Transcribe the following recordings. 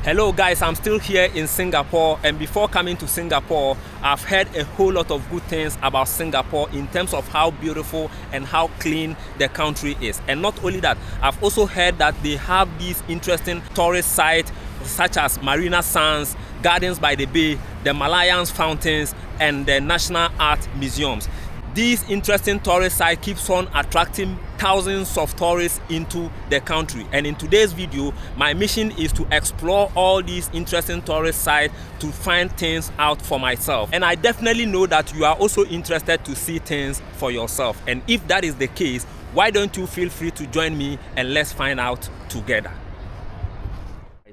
Hello guys, I'm still here in Singapore, and before coming to Singapore, I've heard a whole lot of good things about Singapore in terms of how beautiful and how clean the country is. And not only that, I've also heard that they have these interesting tourist sites such as Marina Sands, Gardens by the Bay, the Malayan fountains, and the National Art Museums. These interesting tourist sites keeps on attracting thousands of tourists into the country, and in today's video my mission is to explore all these interesting tourist sites to find things out for myself. And I definitely know that you are also interested to see things for yourself, and if that is the case, why don't you feel free to join me and let's find out together.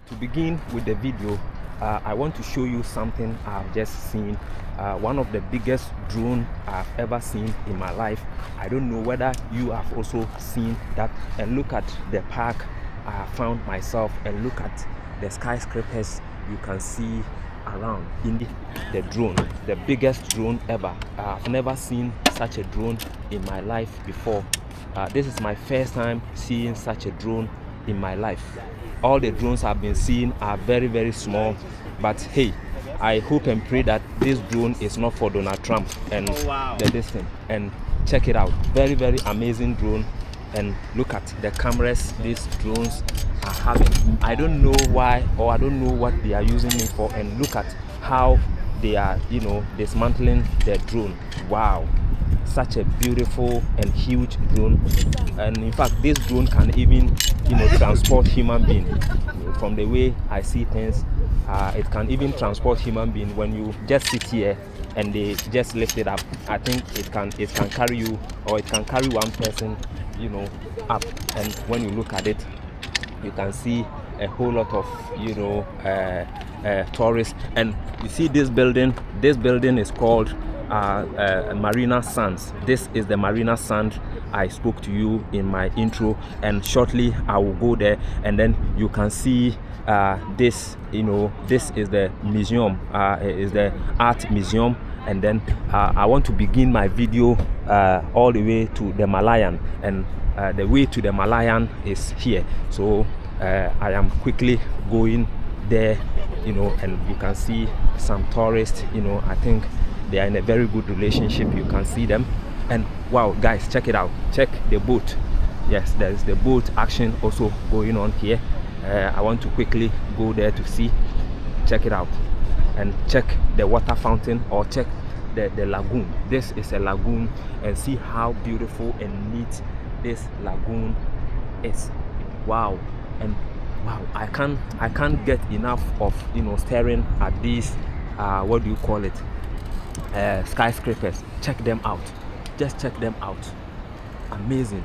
To begin with the video, I want to show you something I've just seen. One of the biggest drone I've ever seen in my life. I don't know whether you have also seen that. And look at the park I found myself, and look at the skyscrapers you can see around in the drone, the biggest drone ever. I've never seen such a drone in my life before. This is my first time seeing such a drone in my life. All the drones I've been seeing are very, very small, but hey, I hope and pray that this drone is not for Donald Trump and the distance. And check it out, very, very amazing drone. And look at the cameras these drones are having. I don't know why, or I don't know what they are using it for. And look at how they are, dismantling the drone. Wow, such a beautiful and huge drone. And in fact, this drone can even transport human being. From the way I see things, it can even transport human being. When you just sit here and they just lift it up, I think it can carry you, or it can carry one person up. And when you look at it, you can see a whole lot of tourists. And you see this building is called Marina Sands. This is the Marina Sand I spoke to you in my intro, and shortly I will go there, and then you can see this. This is the museum, is the art museum. And then I want to begin my video all the way to the Malayan, and the way to the Malayan is here. So I am quickly going there, and you can see some tourists. I think they are in a very good relationship. You can see them. And wow, guys, check it out. Check the boat. Yes, there's the boat action also going on here. I want to quickly go there to see. Check it out. And check the water fountain, or check the lagoon. This is a lagoon, and see how beautiful and neat this lagoon is. Wow. And wow, I can't get enough of staring at these what do you call it, skyscrapers. Check them out. Just check them out. Amazing.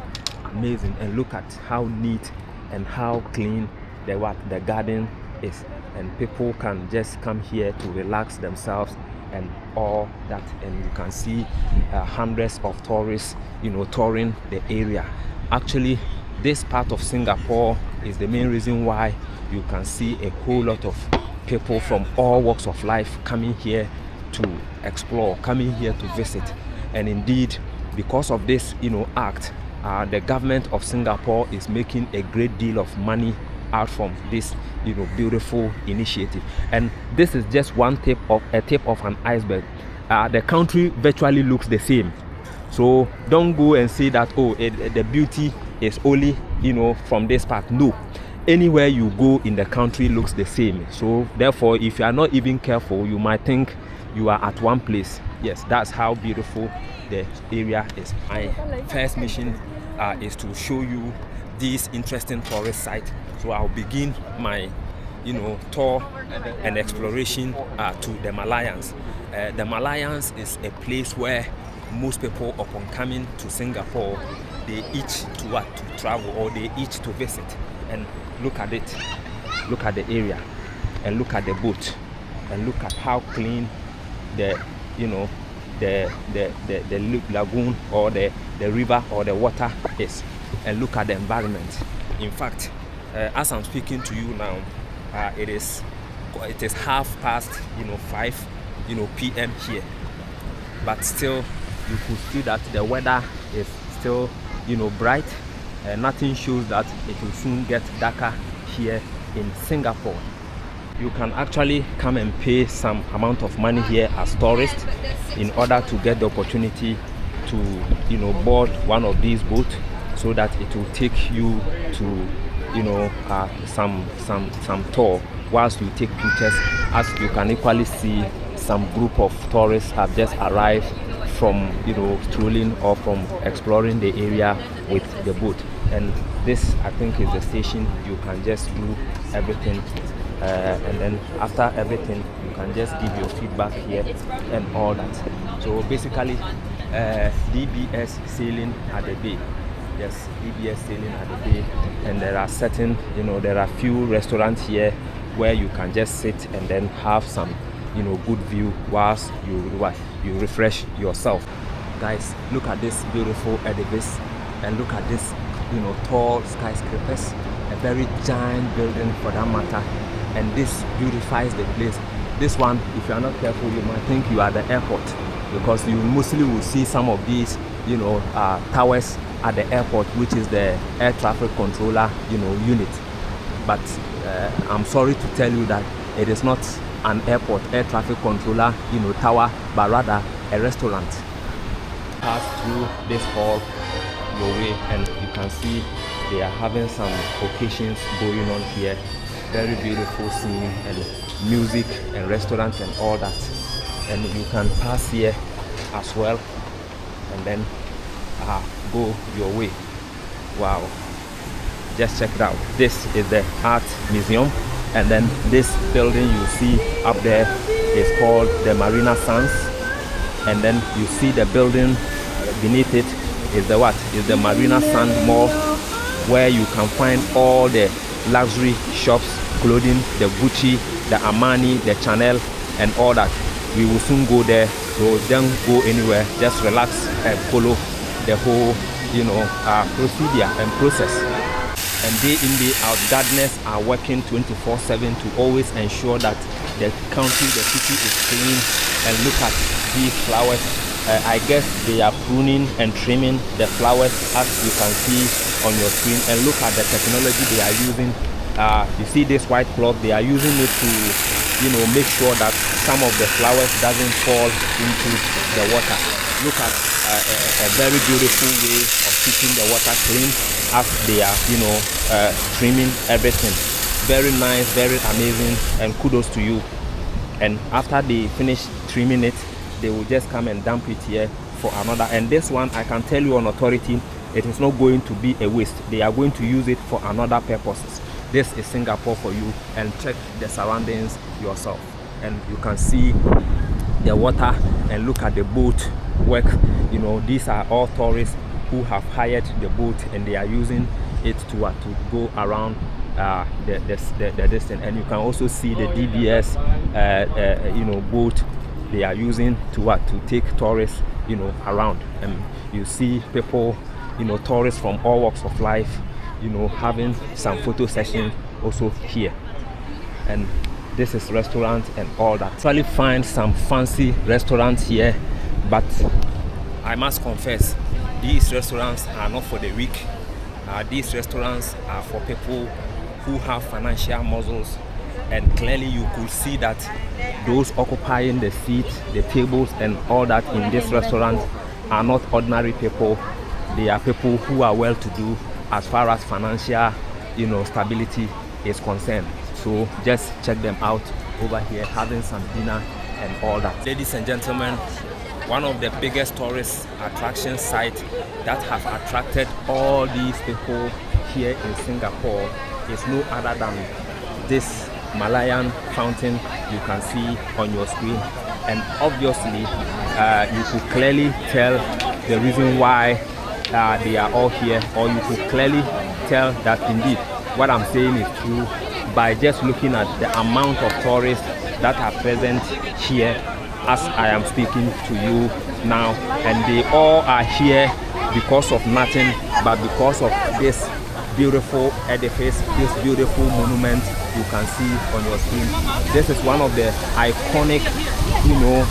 And look at how neat and how clean the garden is. And people can just come here to relax themselves and all that. And you can see hundreds of tourists touring the area. Actually, this part of Singapore is the main reason why you can see a whole lot of people from all walks of life coming here to explore, coming here to visit. And indeed, because of this act, the government of Singapore is making a great deal of money out from this beautiful initiative. And this is just one tip of an iceberg. The country virtually looks the same, so don't go and say that the beauty is only from this part. No, anywhere you go in the country looks the same. So therefore, if you are not even careful, you might think you are at one place. Yes, that's how beautiful the area is. My first mission is to show you these interesting tourist sites. So I'll begin my tour and exploration to the Malayans. The Malayans is a place where most people, upon coming to Singapore, they itch to travel, or they itch to visit. And look at it, look at the area, and look at the boat, and look at how clean the lagoon, or the river, or the water is. And look at the environment. In fact, as I'm speaking to you now, it is 5:30 p.m. here, but still you could see that the weather is still bright. Nothing shows that it will soon get darker here in Singapore. you can actually come and pay some amount of money here as tourists in order to get the opportunity to, you know, board one of these boats, so that it will take you to, you know, some tour whilst you take pictures. As you can equally see, some group of tourists have just arrived from, you know, strolling or from exploring the area with the boat. And this, I think, is the station. You can just do everything, and then after everything you can just give your feedback here and all that. So basically, DBS sailing at the bay. Yes, DBS sailing at the bay. And there are certain, you know, there are few restaurants here where you can just sit and then have some, you know, good view whilst you refresh yourself. Guys, look at this beautiful edifice, and look at this, you know, tall skyscrapers, a very giant building for that matter, and this beautifies the place. This one, if you are not careful, you might think you are at the airport, because you mostly will see some of these, you know, towers at the airport, which is the air traffic controller, you know, unit. But I'm sorry to tell you that it is not an airport air traffic controller, you know, tower, but rather a restaurant. Pass through this hall your way, and you can see they are having some occasions going on here. Very beautiful scene, and music and restaurant and all that. And you can pass here as well, and then go your way. Wow, just check it out. This is the art museum, and then this building you see up there is called the Marina Sands, and then you see the building beneath it is the what? Is the Marina Sand Mall, where you can find all the luxury shops, clothing, the Gucci, the Armani, the Chanel, and all that. We will soon go there, so don't go anywhere. Just relax and follow the whole, you know, procedure and process. And day in, day out, gardeners are working 24/7 to always ensure that the country, the city is clean. And look at these flowers. I guess they are pruning and trimming the flowers, as you can see on your screen. And look at the technology they are using. You see this white cloth, they are using it to, you know, make sure that some of the flowers doesn't fall into the water. Look at a very beautiful way of keeping the water clean, as they are, you know, trimming everything. Very nice, very amazing, and kudos to you. And after they finish trimming it, they will just come and dump it here for another. And this one, I can tell you on authority, it is not going to be a waste. They are going to use it for another purposes. This is Singapore for you, and check the surroundings yourself. And you can see the water, and look at the boat work. You know, these are all tourists who have hired the boat, and they are using it to go around the distance. And you can also see the DBS you know, boat they are using to take tourists, you know, around. And you see people, you know, tourists from all walks of life, you know, having some photo session also here. And this is restaurant and all that. Actually find some fancy restaurants here, but I must confess, these restaurants are not for the weak. These restaurants are for people who have financial muscles. And clearly you could see that those occupying the seats, the tables and all that in this restaurant are not ordinary people. They are people who are well to do as far as financial, you know, stability is concerned. So just check them out over here, having some dinner and all that. Ladies and gentlemen, one of the biggest tourist attraction sites that have attracted all these people here in Singapore is no other than this Malayan fountain you can see on your screen. And obviously you could clearly tell the reason why they are all here, or you could clearly tell that indeed what I'm saying is true by just looking at the amount of tourists that are present here as I am speaking to you now. And they all are here because of nothing but because of this beautiful edifice, this beautiful monument you can see on your screen. This is one of the iconic, you know,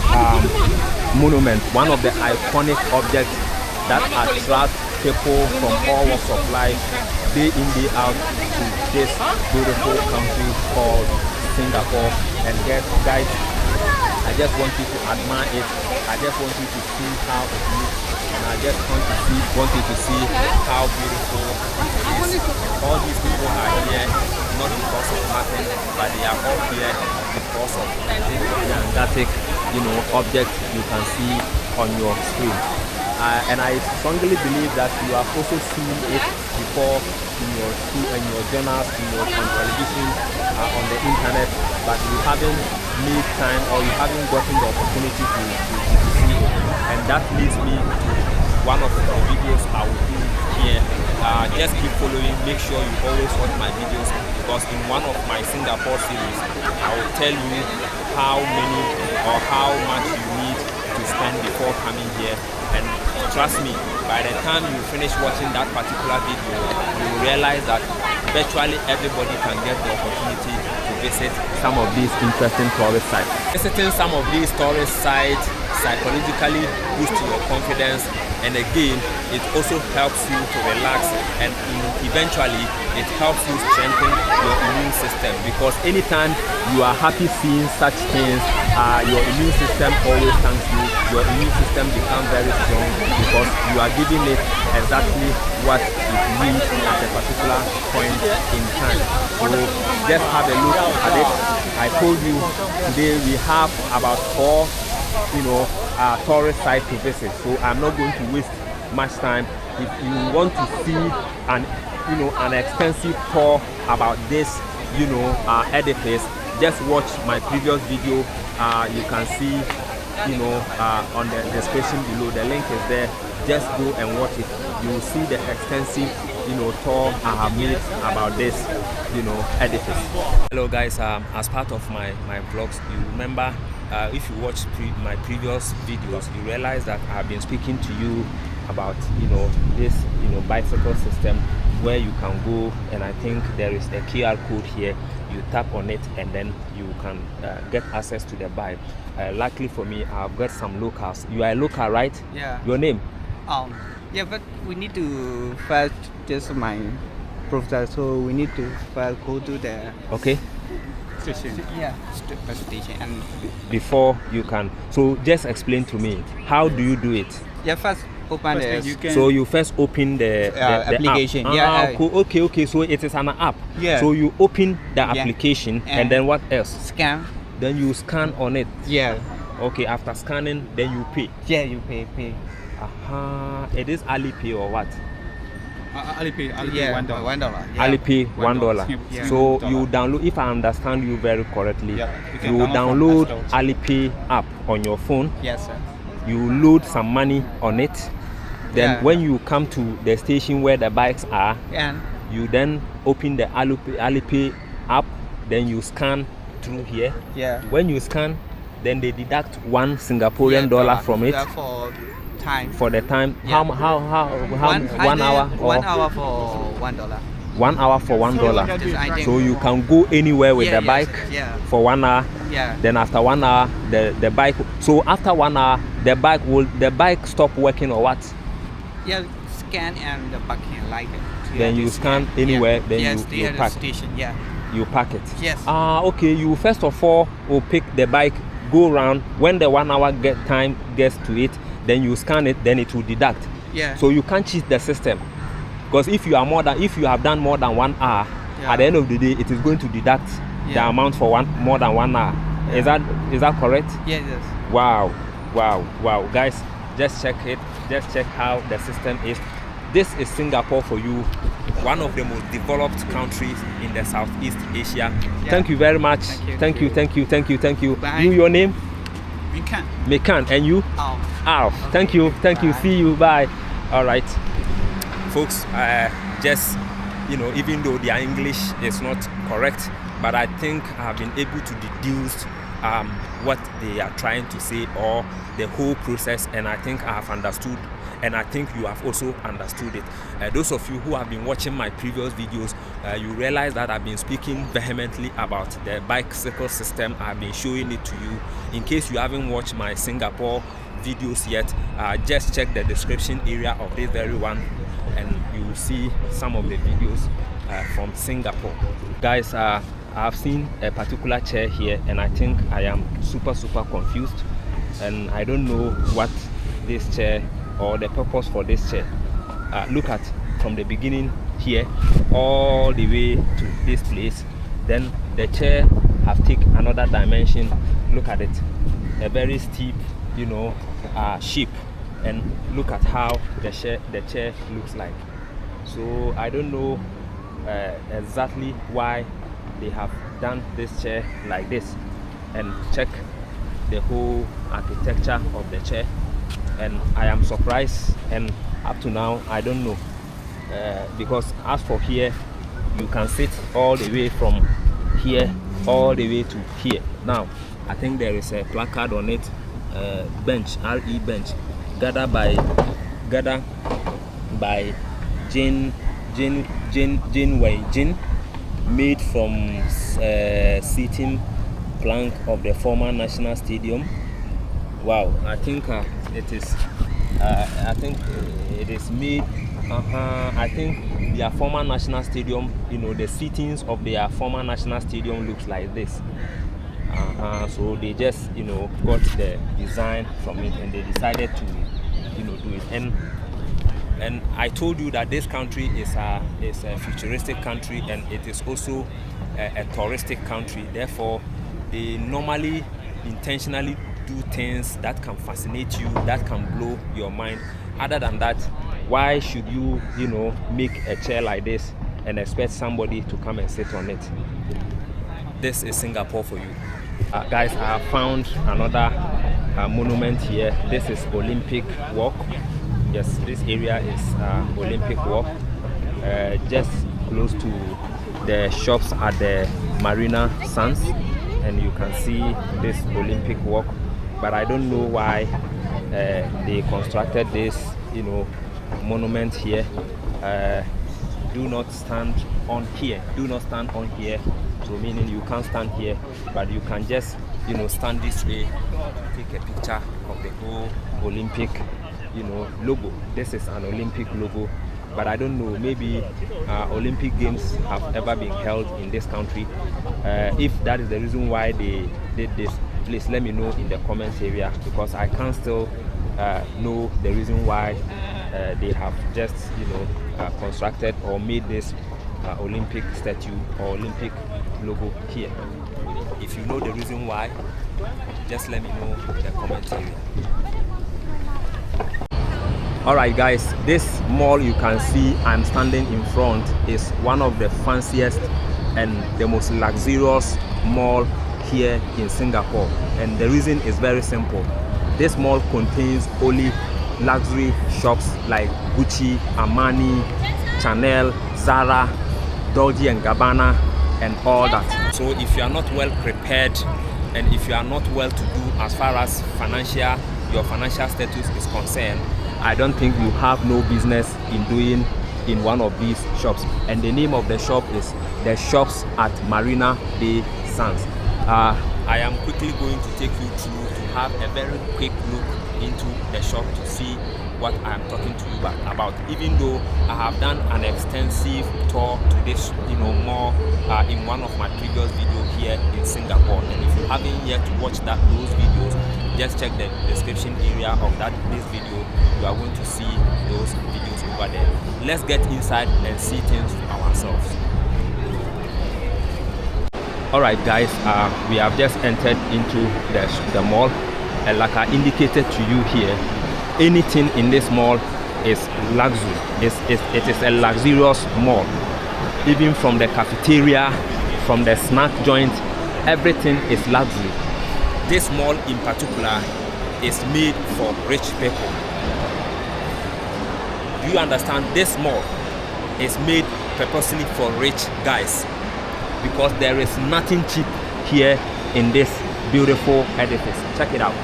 monuments, one of the iconic objects that attract people from all walks of life, day in, day out, to this beautiful country called Singapore. And guys, I just want you to admire it. I just want you to see how it looks, and I just want you to see how beautiful it is. All these people are here not because of nothing, but they are all here because of this gigantic, object you can see on your screen. And I strongly believe that you have also seen it before in your school and your journals, on television, on the internet, but you haven't made time or you haven't gotten the opportunity to see it. And that leads me to one of the videos I will do here. Just keep following, make sure you always watch my videos, because in one of my Singapore series, I will tell you how many or how much you need to spend before coming here. And trust me, by the time you finish watching that particular video, you will realize that virtually everybody can get the opportunity to visit some of these interesting tourist sites. Visiting some of these tourist sites psychologically boosts your confidence, and again, it also helps you to relax, and eventually it helps you strengthen your immune system, because anytime you are happy seeing such things, your immune system always thanks you. Your immune system becomes very strong because you are giving it exactly what it needs at a particular point in time. So just have a look at it. I told you today we have about 4 tourist sites to visit, so I'm not going to waste much time. If you want to see an extensive tour about this edifice, just watch my previous video. You can see on the description below, the link is there. Just go and watch it. You will see the extensive tour I have made about this edifice. Hello guys, as part of my vlogs, you remember, if you watch my previous videos, you realize that I've been speaking to you about this bicycle system where you can go, and I think there is a QR code here. You tap on it and then you can get access to the bike. Luckily for me, I've got some locals. You are a local, right? Yeah. Your name? Yeah, but we need to first just my profile, so we need to first go to the station. Yeah, station, and before you can. So just explain to me, how do you do it? Yeah, first open the. So you first open the application. App. Yeah. Cool. Okay. So it is an app. Yeah. So you open the application and then what else? Scan. Then you scan on it. Yeah. Okay. After scanning, then you pay. Yeah, you pay. It is Alipay or what? Alipay yeah, $1. $1. Yeah. Alipay $1. Yeah. So you download, if I understand you very correctly, you you download from Alipay app on your phone. Yes, sir. You load some money on it. Then when you come to the station where the bikes are, you then open the Alipay app. Then you scan through here. Yeah. When you scan, then they deduct $1 Singaporean dollar from it. For time. For the time. Yeah. How 1 hour? Or 1 hour for $1. 1 hour for $1. So you can go anywhere with the bike for 1 hour. Yeah. Then after 1 hour, the bike. So after 1 hour, the bike stop working or what? Yeah, scan and the parking light. Then you scan anywhere. Then you park. Station. Yeah. You park it. Yes. Okay. You first of all will pick the bike, go around. When the 1 hour time gets to it, then you scan it. Then it will deduct. Yeah. So you can't cheat the system, because if you have done more than 1 hour, at the end of the day, it is going to deduct the amount for more than 1 hour. Yeah. Is that correct? Yes. Wow, guys, just check it. Just check how the system is. This is Singapore for you, one of the most developed countries in the Southeast Asia. Yeah. Thank you very much. Thank you. Bye. Your name? Mekan. And you? Alf. Thank you. See you. Bye. All right, folks. Just even though their English is not correct, but I think I have been able to deduce what they are trying to say, or the whole process, and I think I have understood, and I think you have also understood it. Those of you who have been watching my previous videos, you realize that I've been speaking vehemently about the bicycle system. I've been showing it to you. In case you haven't watched my Singapore videos yet, just check the description area of this very one, and you will see some of the videos from Singapore. Guys, I've seen a particular chair here, and I think I am super confused, and I don't know what this chair or the purpose for this chair. Look at from the beginning here all the way to this place. Then the chair have taken another dimension. Look at it, a very steep, shape, and look at how the chair looks like. So I don't know exactly why they have done this chair like this, and check the whole architecture of the chair, and I am surprised, and up to now I don't know, because as for here, you can sit all the way from here all the way to here. Now I think there is a placard on it, bench, RE bench, gathered by Jin Wei Jin, made from seating plank of the former national stadium. Wow, I think it is made. I think their former national stadium, the seatings of their former national stadium looks like this. So they just got the design from it, and they decided to do it. And I told you that this country is a futuristic country, and it is also a touristic country. Therefore, they normally intentionally do things that can fascinate you, that can blow your mind. Other than that, why should you make a chair like this and expect somebody to come and sit on it? This is Singapore for you. Guys, I have found another monument here. This is Olympic Walk. Yes, this area is Olympic Walk, just close to the shops at the Marina Sands, and you can see this Olympic Walk. But I don't know why they constructed this monument here. Do not stand on here. Do not stand on here. So meaning you can't stand here, but you can just stand this way, take a picture of the whole Olympic logo. This is an Olympic logo, but I don't know, maybe Olympic Games have ever been held in this country. If that is the reason why they did this, please let me know in the comments area, because I can't still know the reason why they have just constructed or made this Olympic statue or Olympic logo here. If you know the reason why, just let me know in the comments area. Alright guys, this mall you can see I'm standing in front is one of the fanciest and the most luxurious mall here in Singapore, and the reason is very simple. This mall contains only luxury shops like Gucci, Armani, Chanel, Zara, Dolce & Gabbana, and all that. So if you are not well prepared, and if you are not well to do as far as your financial status is concerned, I don't think you have no business in doing in one of these shops. And the name of the shop is the Shops at Marina Bay Sands. I am quickly going to take you through to have a very quick look into the shop to see what I am talking to you about. Even though I have done an extensive tour to this mall in one of my previous videos here in Singapore, and if you haven't yet watched those videos, just check the description area of this video. You are going to see those videos over there. Let's get inside and see things for ourselves. Alright guys, we have just entered into the mall, and like I indicated to you here, anything in this mall is luxury. It is a luxurious mall. Even from the cafeteria, from the snack joint, everything is luxury. This mall in particular is made for rich people. Do you understand? This mall is made purposely for rich guys, because there is nothing cheap here in this beautiful edifice. Check it out.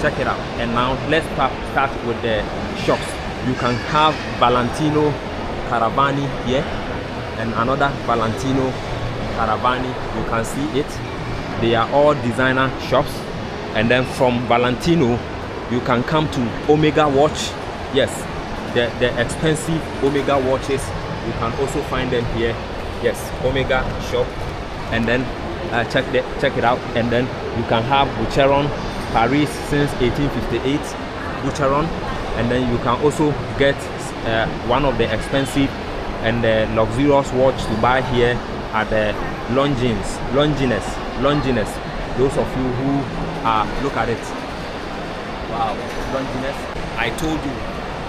Check it out. And now let's start with the shops. You can have Valentino Caravani here, and another Valentino Caravani. You can see it. They are all designer shops. And then from Valentino, you can come to Omega Watch. Yes, the expensive Omega watches. You can also find them here. Yes, Omega shop. and then check it out. And then you can have Boucheron Paris since 1858 Boucheron, and then you can also get one of the expensive and luxurious watch to buy here at the Longines. Those of you who look at it, wow, Longines. I told you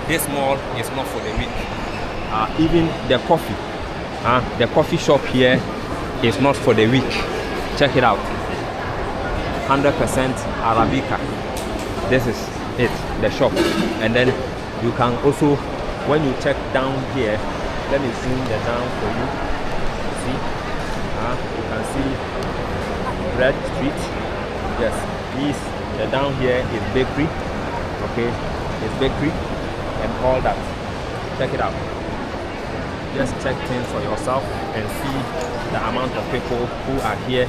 this mall is not for the weak. Even the coffee shop here is not for the weak. Check it out, 100% Arabica. This is it, the shop. And then you can also, when you check down here, let me zoom the down for you. See, you can see Bread Street. Yes, the down here is bakery. Okay, it's bakery and all that. Check it out. Just check things for yourself and see the amount of people who are here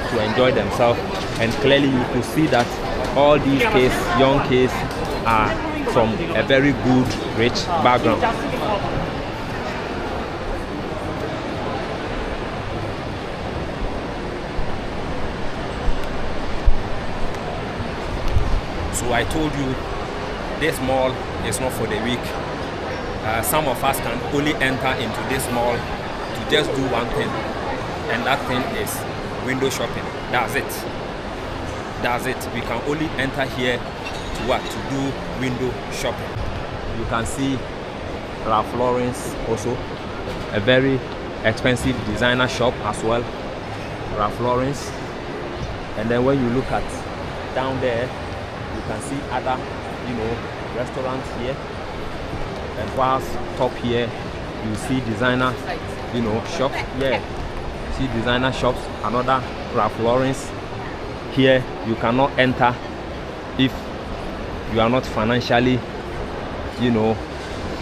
to enjoy themselves. And clearly you could see that all these young kids are from a very good, rich background. So I told you, this mall is not for the weak. Some of us can only enter into this mall to just do one thing, and that thing is window shopping. That's it. We can only enter here to what? To do window shopping. You can see Ralph Lauren's also, a very expensive designer shop as well, Ralph Lauren's. And then when you look at down there, you can see other, restaurants here. And whilst top here, you see designer, shop. Yeah, see designer shops. Another Ralph Lauren's. Here you cannot enter if you are not financially,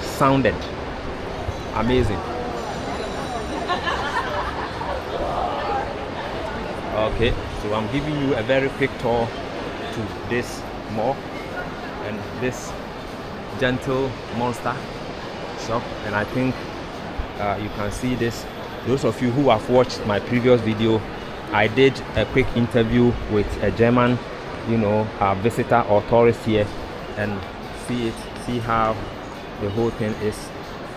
sounded. Amazing. Okay, so I'm giving you a very quick tour to this mall and this gentle monster shop. And I think you can see this. Those of you who have watched my previous video, I did a quick interview with a German visitor or tourist here, and see how the whole thing is.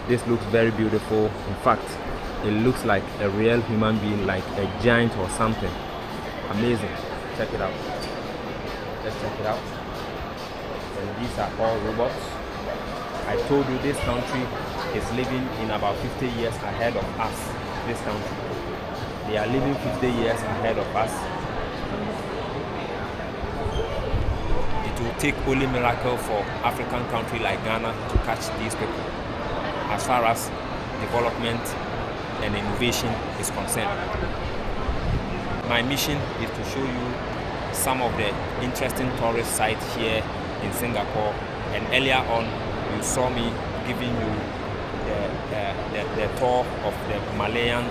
This looks very beautiful. In fact, it looks like a real human being, like a giant or something. Amazing. Check it out. Let's check it out. And these are all robots. I told you this country is living in about 50 years ahead of us. This country, they are living 50 years ahead of us. It will take only miracle for African country like Ghana to catch these people as far as development and innovation is concerned. My mission is to show you some of the interesting tourist sites here in Singapore, and earlier on you saw me giving you the tour of the Malayan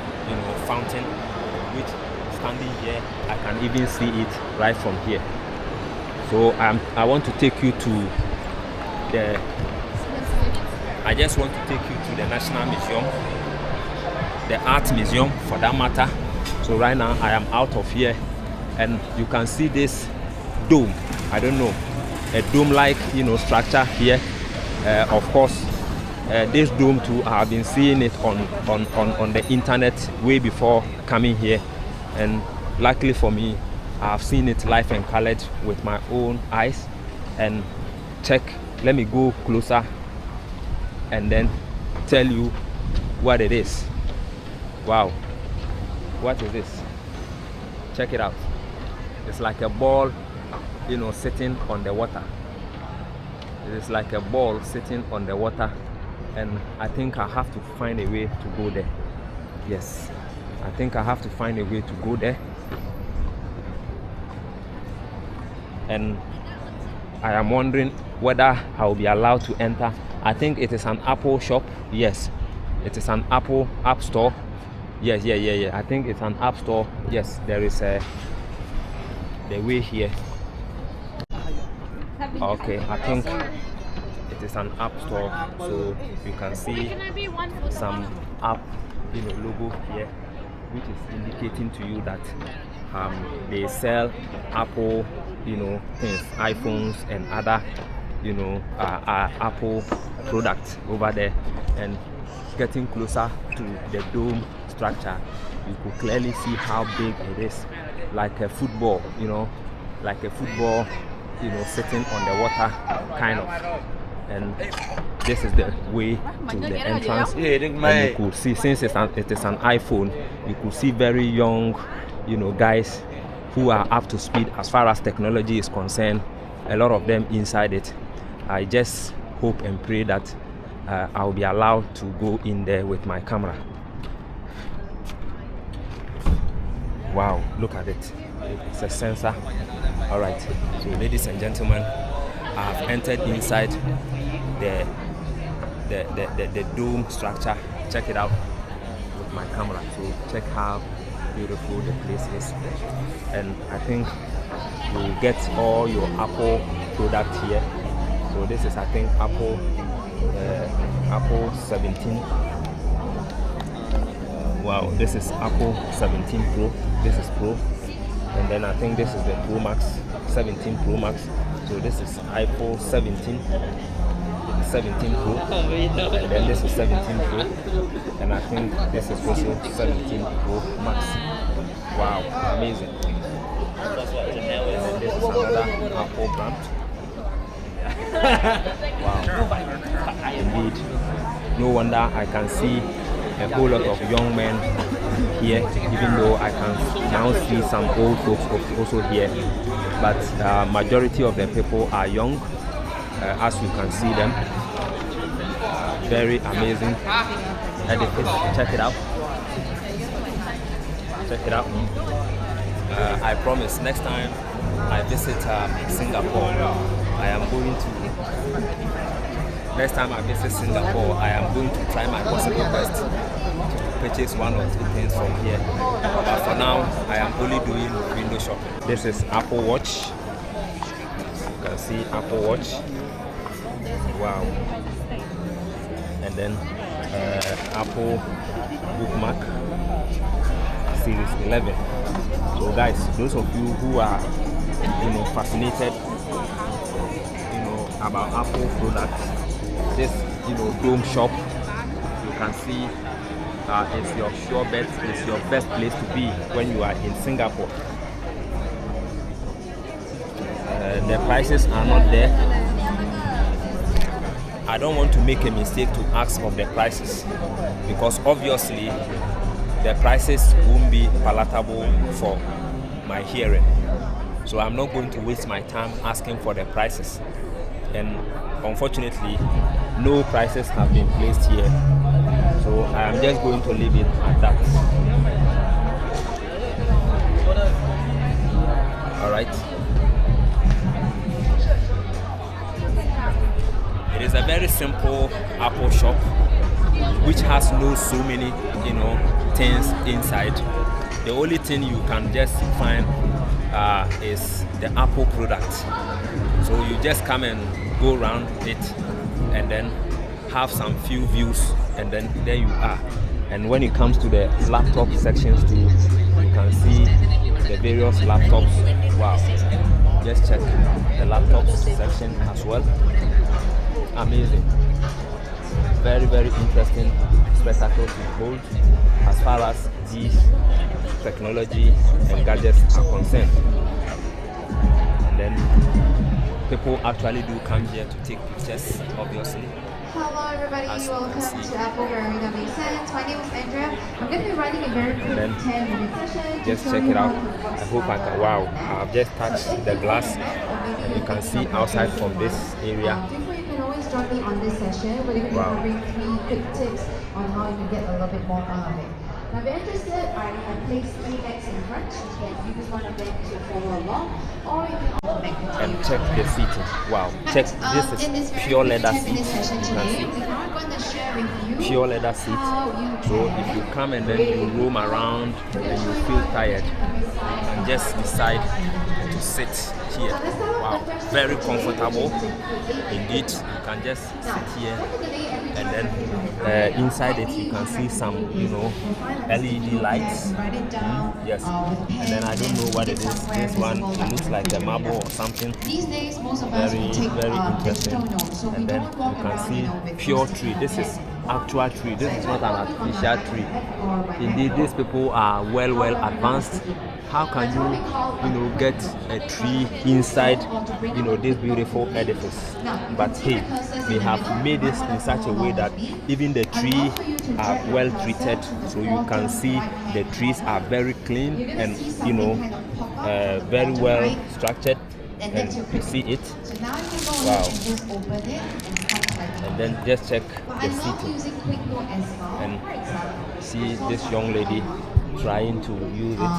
fountain, which standing here I can even see it right from here. So I want to take you to I just want to take you to the National Museum, the Art Museum for that matter. So right now I am out of here, and you can see this dome. I don't know, a dome-like structure here. Of course, this dome too, I have been seeing it on the internet way before coming here, and luckily for me, I have seen it live and colored with my own eyes. And check, let me go closer and then tell you what it is. Wow, what is this? Check it out. It's like a ball, sitting on the water. It is like a ball sitting on the water, and I think I have to find a way to go there. Yes, I think I have to find a way to go there. And I am wondering whether I will be allowed to enter. I think it is an Apple shop. Yes, it is an Apple app store. Yes, yeah. I think it's an app store. Yes, there is the way here. Okay, I think it is an app store, so you can see some app logo here. which is indicating to you that they sell Apple, things, iPhones and other, Apple products over there. And getting closer to the dome structure, you could clearly see how big it is, like a football, sitting on the water, kind of. And this is the way to the entrance. And you could see, since it is an iPhone, you could see very young, guys who are up to speed as far as technology is concerned. A lot of them inside it. I just hope and pray that I'll be allowed to go in there with my camera. Wow, look at it. It's a sensor. All right, so ladies and gentlemen, I've entered inside the dome structure. Check it out with my camera. So check how beautiful the place is. And I think you get all your Apple products here. So this is, I think, Apple 17. Wow, this is Apple 17 Pro. This is Pro. And then I think this is the Pro Max, 17 Pro Max. So this is iPhone 17 Pro. And then this is 17 Pro. And I think this is also 17 Pro Max. Wow, amazing. And then this is another Apple brand. Wow, indeed. No wonder I can see a whole lot of young men here, even though I can now see some old folks also here. But majority of the people are young, as you can see them. Very amazing edifice. Check it out. Check it out. I promise next time I visit Singapore, next time I visit Singapore, I am going to try my possible best to purchase one or two things from here. But for now, I am only doing window shopping. This is Apple Watch. You can see Apple Watch. Wow. And then Apple Bookmark Series 11. So guys, those of you who are fascinated about Apple products, this dome shop, you can see it's your sure bet, it's your best place to be when you are in Singapore. The prices are not there. I don't want to make a mistake to ask of the prices, because obviously the prices won't be palatable for my hearing. So I'm not going to waste my time asking for the prices. And unfortunately, no prices have been placed here. So I am just going to leave it at that. All right. It is a very simple Apple shop, which has so many, things inside. The only thing you can just find is the Apple product. So you just come and go around it and then have some few views, and then there you are. And when it comes to the laptop sections too, you can see the various laptops. Wow, just check the laptops section as well. Amazing. Very, very interesting spectacle to behold as far as these technology and gadgets are concerned. And then people actually do come here to take pictures, obviously. Hello everybody, welcome to Apple Marina Bay. My name is Andrea. I'm going to be running a very quick 10-minute session. Just check it out. I hope I can. Wow, I've just touched the glass and you can see outside from this area. Before you can always join me on this session, we're going to be covering 3 quick tips on how you can get a little bit more out of it. Now if you're interested, I have placed 3 bags in front. You can use one of them to follow along, or you can also make the and check the seating. Wow, check, this is pure leather seat. You can see pure leather seat. So if you come and then you roam around and you feel tired, you can just decide to to sit here. Wow, very comfortable indeed. You can just sit here, and then inside it you can see some, LED lights. Yes, and then I don't know what it is. This one, it looks like a marble or something. Very interesting. And then you can see pure tree. This is actual tree. This is not an artificial tree. Indeed, these people are well advanced. How can you get a tree inside this beautiful edifice? But hey, we have made this in such a way that even the trees are well treated, so you can see the trees are very clean and very well structured, and you see it. Wow. And then just check the seating and see this young lady trying to use it.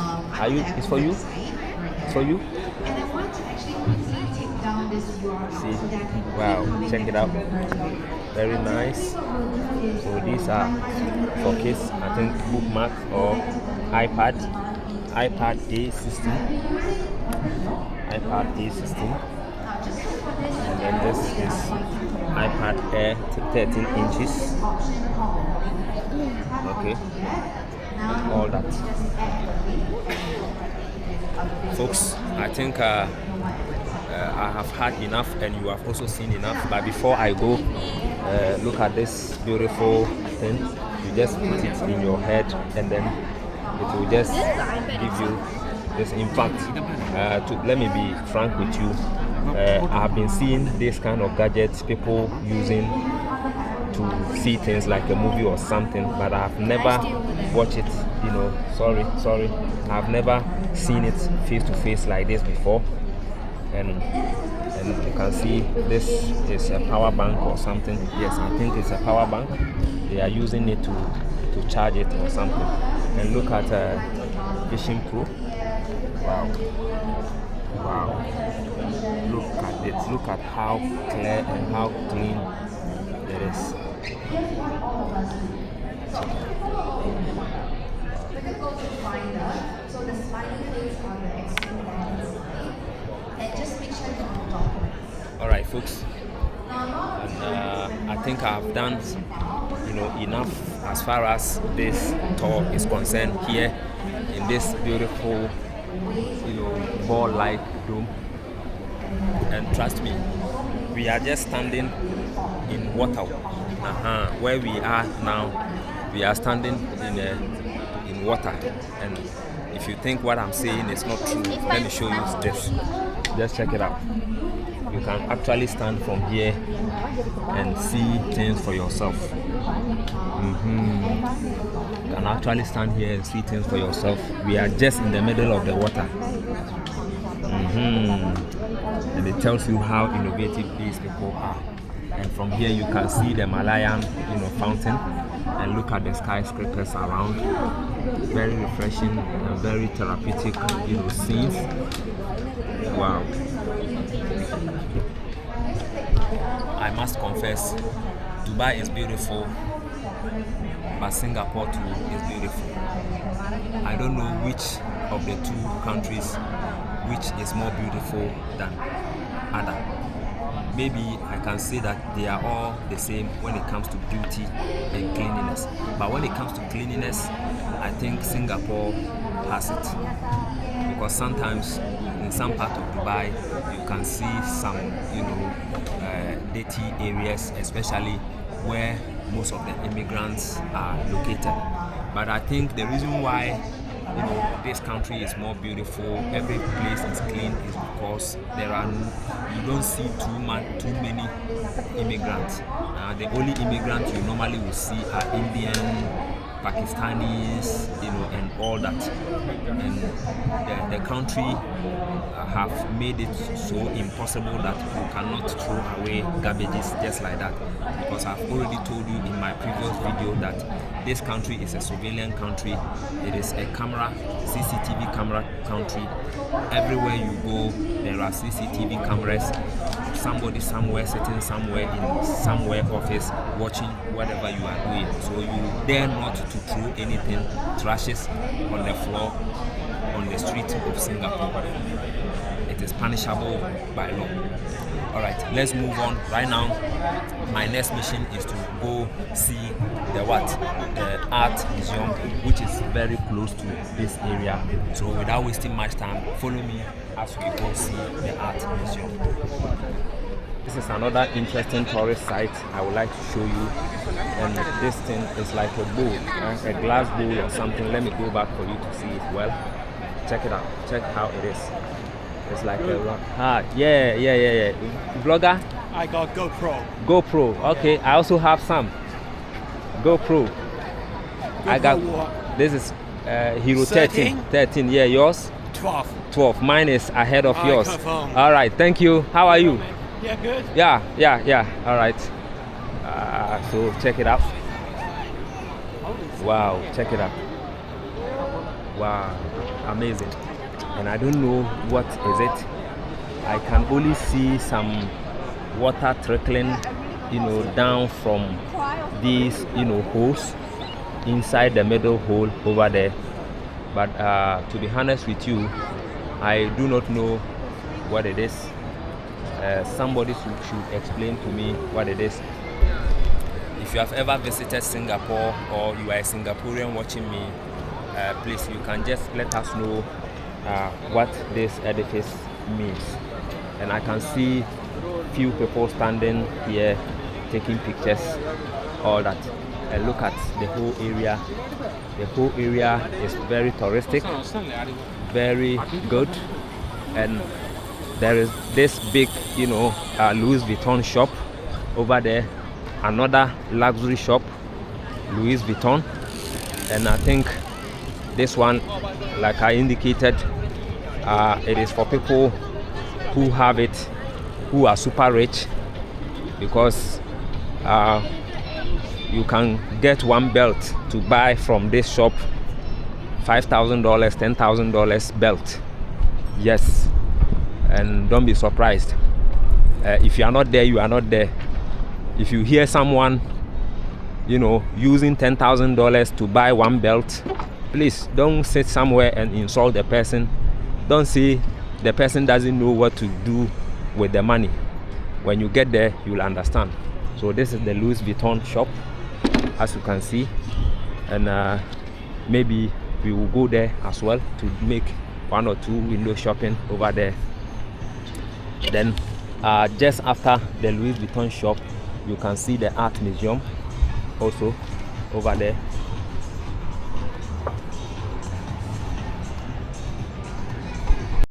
It's for you? It's for you? See? Wow, check it out. Very nice. So these are for kids, I think bookmark or iPad A16. iPad A16. And then this is iPad Air 13 inches. Okay. And all that. Folks, I think I have had enough, and you have also seen enough. But before I go, look at this beautiful thing. You just put it in your head, and then it will just give you this. In fact, let me be frank with you. I have been seeing this kind of gadgets people using to see things like a movie or something, but I have never watched it. Sorry, I've never seen it face to face like this before. And you can see this is a power bank or something. Yes, I think it's a power bank. They are using it to charge it or something. And look at Vision Pro. Wow. Look at it. Look at how clear and how clean it is. So the smiley face on the extreme left, and just make sure you have documents. All right, folks. And I think I've done, enough as far as this tour is concerned here in this beautiful, ball-like dome. And trust me, we are just standing in water. Where we are now, we are standing in water. And if you think what I'm saying is not true, let me show you this. Just check it out. You can actually stand from here and see things for yourself. You can actually stand here and see things for yourself. We are just in the middle of the water. And it tells you how innovative these people are. And from here you can see the Malayan, fountain, and look at the skyscrapers around. Very refreshing and very therapeutic, scenes. Wow. I must confess, Dubai is beautiful, but Singapore too is beautiful. I don't know which of the two countries which is more beautiful than other. Maybe I can say that they are all the same when it comes to beauty and cleanliness. But when it comes to cleanliness, I think Singapore has it. Because sometimes in some part of Dubai, you can see some, dirty areas, especially where most of the immigrants are located. But I think the reason why this country is more beautiful, every place is clean, is because you don't see too many immigrants. The only immigrants you normally will see are Indian, Pakistanis, and all that. And the country have made it so impossible that you cannot throw away garbages just like that. Because I've already told you in my previous video that this country is a surveillance country. It is a CCTV camera country. Everywhere you go, there are CCTV cameras. Somebody somewhere sitting somewhere in somewhere office watching whatever you are doing. So you dare not to throw anything, trashes on the floor, on the street of Singapore. It it is punishable by law. All right, let's move on. Right now, my next mission is to go see the art museum, which is very close to this area. So without wasting much time, follow me as we go see the art museum. This is another interesting tourist site I would like to show you. And this thing is like a bowl, a glass bowl or something. Let me go back for you to see it well. Check it out. Check how it is. It's like yeah. Vlogger? I got GoPro. GoPro. Okay, I also have some. GoPro. I got what? This is Hero 13. 13. Yeah, yours? 12. 12. Mine is ahead of yours. Confirm. All right. Thank you. How are you? Yeah, good. Yeah. All right. So check it out. Wow, check it out. Wow, amazing. And I don't know what is it. I can only see some water trickling, down from these, holes inside the middle hole over there. But to be honest with you, I do not know what it is. Somebody should explain to me what it is. If you have ever visited Singapore or you are a Singaporean watching me, please, you can just let us know what this edifice means. And I can see few people standing here taking pictures, all that. And look at the whole area. The whole area is very touristic, very good. And there is this big, Louis Vuitton shop over there. Another luxury shop, Louis Vuitton. And I think this one, like I indicated, it is for people who have it, who are super rich, because you can get one belt to buy from this shop, $5,000, $10,000 belt. Yes, and don't be surprised. If you are not there, you are not there. If you hear someone, using $10,000 to buy one belt, please don't sit somewhere and insult the person. Don't say the person doesn't know what to do with the money. When you get there, you'll understand. So this is the Louis Vuitton shop, as you can see. And maybe we will go there as well to make one or two window shopping over there. Then just after the Louis Vuitton shop, you can see the art museum also over there.